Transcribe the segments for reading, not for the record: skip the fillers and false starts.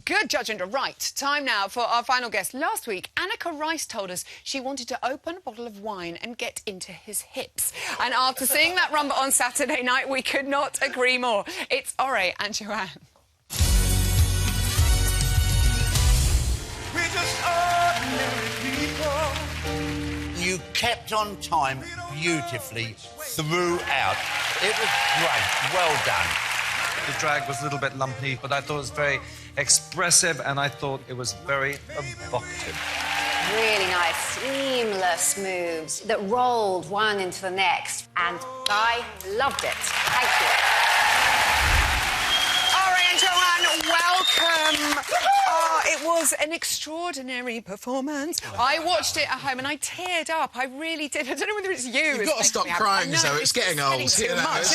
Good, Judge Indra. Right, time now for our final guest. Last week, Annika Rice told us she wanted to open a bottle of wine and get into his hips. And after seeing that rumba on Saturday night, we could not agree more. It's Oduba and Joanne. We're just ordinary people. You kept on time beautifully throughout. It was great. Well done. The drag was a little bit lumpy, but I thought it was very expressive and I thought it was very evocative. Really nice, seamless moves that rolled one into the next, and I loved it. Thank you. Oduba and Joanne, welcome. Oh, it was an extraordinary performance. I watched it at home and I teared up. I really did. I don't know whether it's you. You've got to stop crying, though. It's getting old. Too much,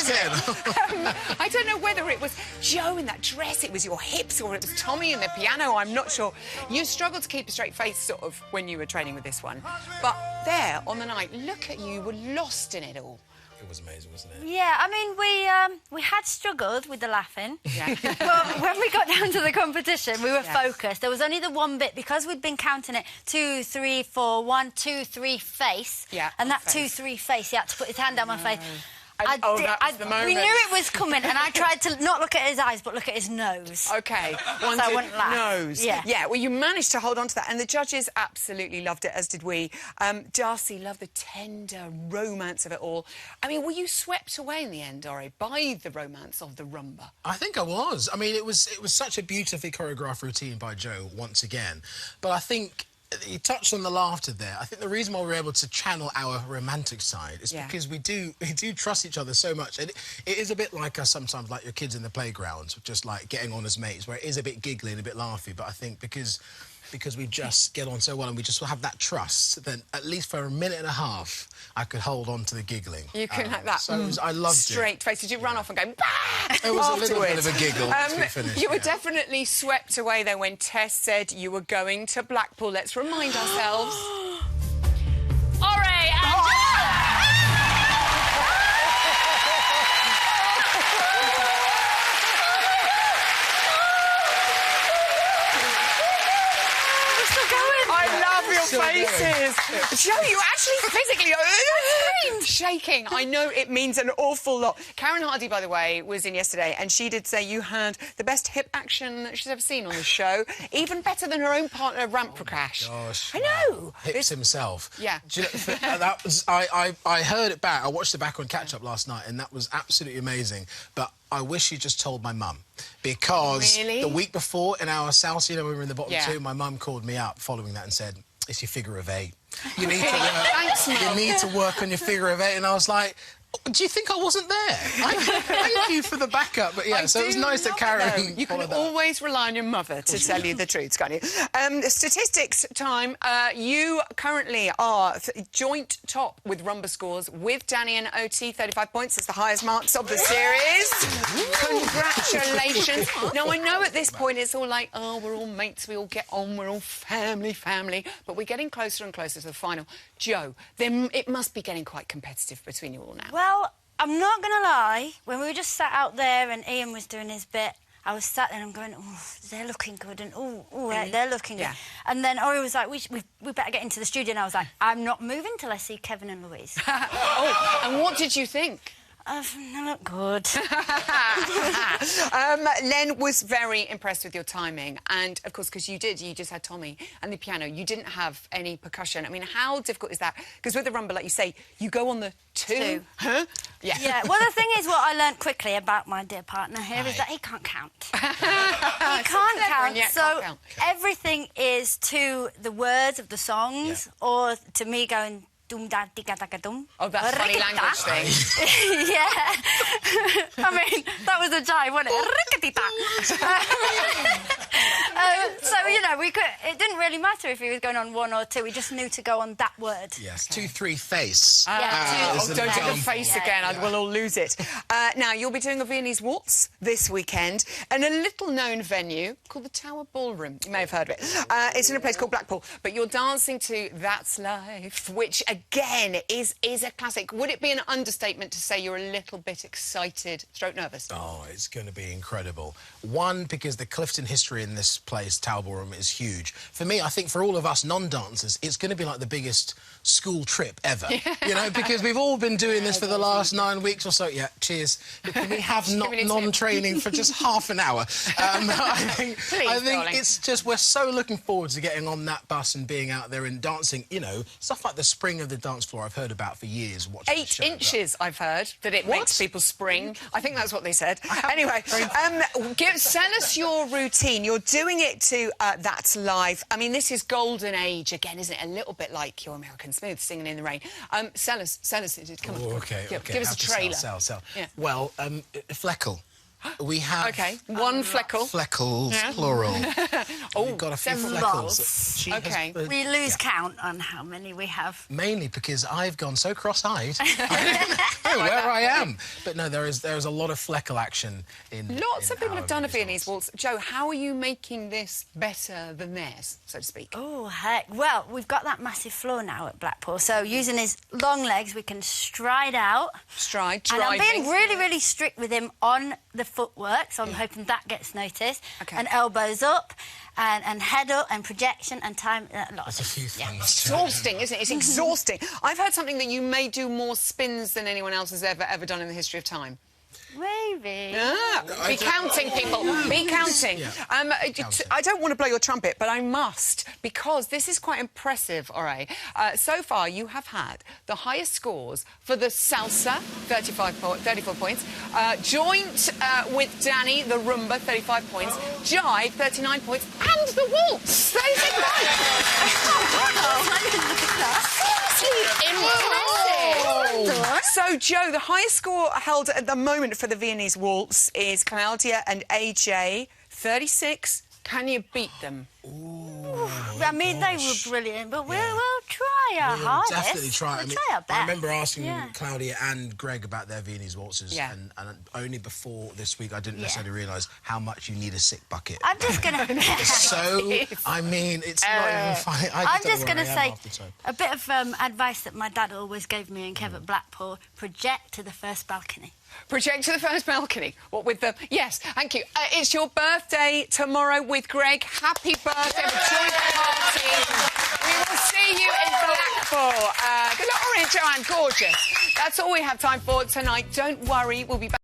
I don't know whether it was Joe in that dress, it was your hips, or it was Tommy in the piano. I'm not sure. You struggled to keep a straight face, sort of, when you were training with this one. But there, on the night, look at you, were lost in it all. It was amazing, wasn't it? Yeah, I mean, we had struggled with the laughing. Yeah. But when we got down to the competition, we were focused. There was only the one bit, because we'd been counting it 2, 3, 4, 1, 2, 3 face. Yeah. And that 2, 3 face, he had to put his hand down my face. That was the moment. We knew it was coming, and I tried to not look at his eyes, but look at his nose. OK. So I wouldn't laugh. Nose. Yeah. Yeah, well, you managed to hold on to that, and the judges absolutely loved it, as did we. Darcy loved the tender romance of it all. I mean, were you swept away in the end, Oduba, by the romance of the rumba? I think I was. I mean, it was such a beautifully choreographed routine by Joe, once again. But I think you touched on the laughter there. I think the reason why we're able to channel our romantic side is because we do trust each other so much. And it is a bit like us sometimes, like your kids in the playground, just like getting on as mates, where it is a bit giggly and a bit laughy. But I think because we just get on so well and we just have that trust, then at least for a minute and a half, I could hold on to the giggling. You could like that. So I loved it. Straight face. Did you run off and go, bah! It was a little bit of a giggle to be finished. You were definitely swept away, though, when Tess said you were going to Blackpool. Let's remind ourselves. Oduba and faces. Joe, you actually physically shaking. I know it means an awful lot. Karen Hardy, by the way, was in yesterday, and she did say you had the best hip action that she's ever seen on the show, even better than her own partner, Ramp Prakash. Gosh, I know. Hips himself. Yeah. Do you know, that was I heard it back. I watched it back on Catch Up last night, and that was absolutely amazing. But I wish you just told my mum, because the week before in our South, you know, when we were in the bottom two, my mum called me up following that and said, "It's your figure of 8. You need to you need to work on your figure of 8." And I was like, do you think I wasn't there? Thank you for the backup. But yeah, so it was nice that Karen. You can always rely on your mother to tell you the truth, can't you? Statistics time. You currently are joint top with rumba scores with Danny and OT, 35 points. It's the highest marks of the series. Congratulations. Now, I know at this point it's all like, oh, we're all mates, we all get on, we're all family, but we're getting closer and closer to the final. Joe, it must be getting quite competitive between you all now. Well, I'm not going to lie. When we were just sat out there and Ian was doing his bit, I was sat there and I'm going, oh, they're looking good, and they're looking good. And then Ori was like, we better get into the studio. And I was like, I'm not moving till I see Kevin and Louise. Oh, and what did you think? They look good. Len was very impressed with your timing, and of course, because you just had Tommy and the piano, you didn't have any percussion. I mean, how difficult is that? Because with the rumba, like you say, you go on the two. Huh? Yeah. Yeah. Well, the thing is, what I learnt quickly about my dear partner here is that he can't count. He can't count. So everything is to the words of the songs, or to me going. Oh, that's funny language thing. Yeah. I mean, that was a jive, wasn't it? So, you know, we It didn't really matter if he was going on 1 or 2. We just knew to go on that word. Yes, 2-3 face. Don't do the face again. Yeah. We'll all lose it. Now, you'll be doing a Viennese waltz this weekend in a little-known venue called the Tower Ballroom. You may have heard of it. It's in a place called Blackpool. But you're dancing to That's Life, which, again, is a classic. Would it be an understatement to say you're a little bit excited, stroke nervous? Oh, it's going to be incredible. One, because the Clifton history in this place, Tower Ballroom, is huge. For me, I think for all of us non-dancers, it's going to be like the biggest school trip ever. You know, because we've all been doing this for the last 9 weeks or so. Yeah, cheers. But can we have non-training for just half an hour? I think it's just, we're so looking forward to getting on that bus and being out there and dancing, you know, stuff like the spring of the dance floor I've heard about for years. 8 inches, I've heard, that it makes people spring. I think that's what they said. Anyway, sell us your routine. You're doing it to That's Live. I mean, this is golden age again, isn't it? A little bit like your American Smooth, Singing in the Rain. Sell us. Come on. Okay. Give us a trailer. Sell. Yeah. Well, Fleckle. We have... OK, one Fleckle. Fleckles, plural. We've got a few Fleckles. OK. We lose count on how many we have. Mainly because I've gone so cross-eyed. I don't know where I am. But no, there is a lot of Fleckle action in Lots of people have done a Viennese Viennese waltz. Joe, how are you making this better than theirs, so to speak? Oh, heck. Well, we've got that massive floor now at Blackpool, so using his long legs, we can stride out. Stride, And driving. I'm being really, really strict with him on the footwork, so I'm hoping that gets noticed. OK. And elbows up, and head up, and projection, and time. There's a few things. Exhausting, isn't it? It's exhausting. I've heard something that you may do more spins than anyone else has ever done in the history of time. Maybe. Be counting, people. Be counting. Yeah. I don't want to blow your trumpet, but I must, because this is quite impressive, all right? So far, you have had the highest scores for the salsa, 34 points, joint with Danny, the rumba, 35 points, jive, 39 points, and the waltz, 36 Impressive. So, Joe, the highest score held at the moment for the Viennese waltz is Claudia and AJ, 36. Can you beat them? I mean, they were brilliant, but we'll try our hardest. Definitely try. We'll try our best. I remember asking Claudia and Greg about their Viennese waltzes, and only before this week I didn't necessarily realise how much you need a sick bucket. I'm just going to... I mean, it's not even funny. I'm just going to say a bit of advice that my dad always gave me and Kev at Blackpool: project to the first balcony. Project to the first balcony. What with the... Yes, thank you. It's your birthday tomorrow with Greg. Happy birthday. Enjoy the party. We will see you in Blackpool. Good luck, Joanne. Gorgeous. That's all we have time for tonight. Don't worry. We'll be back.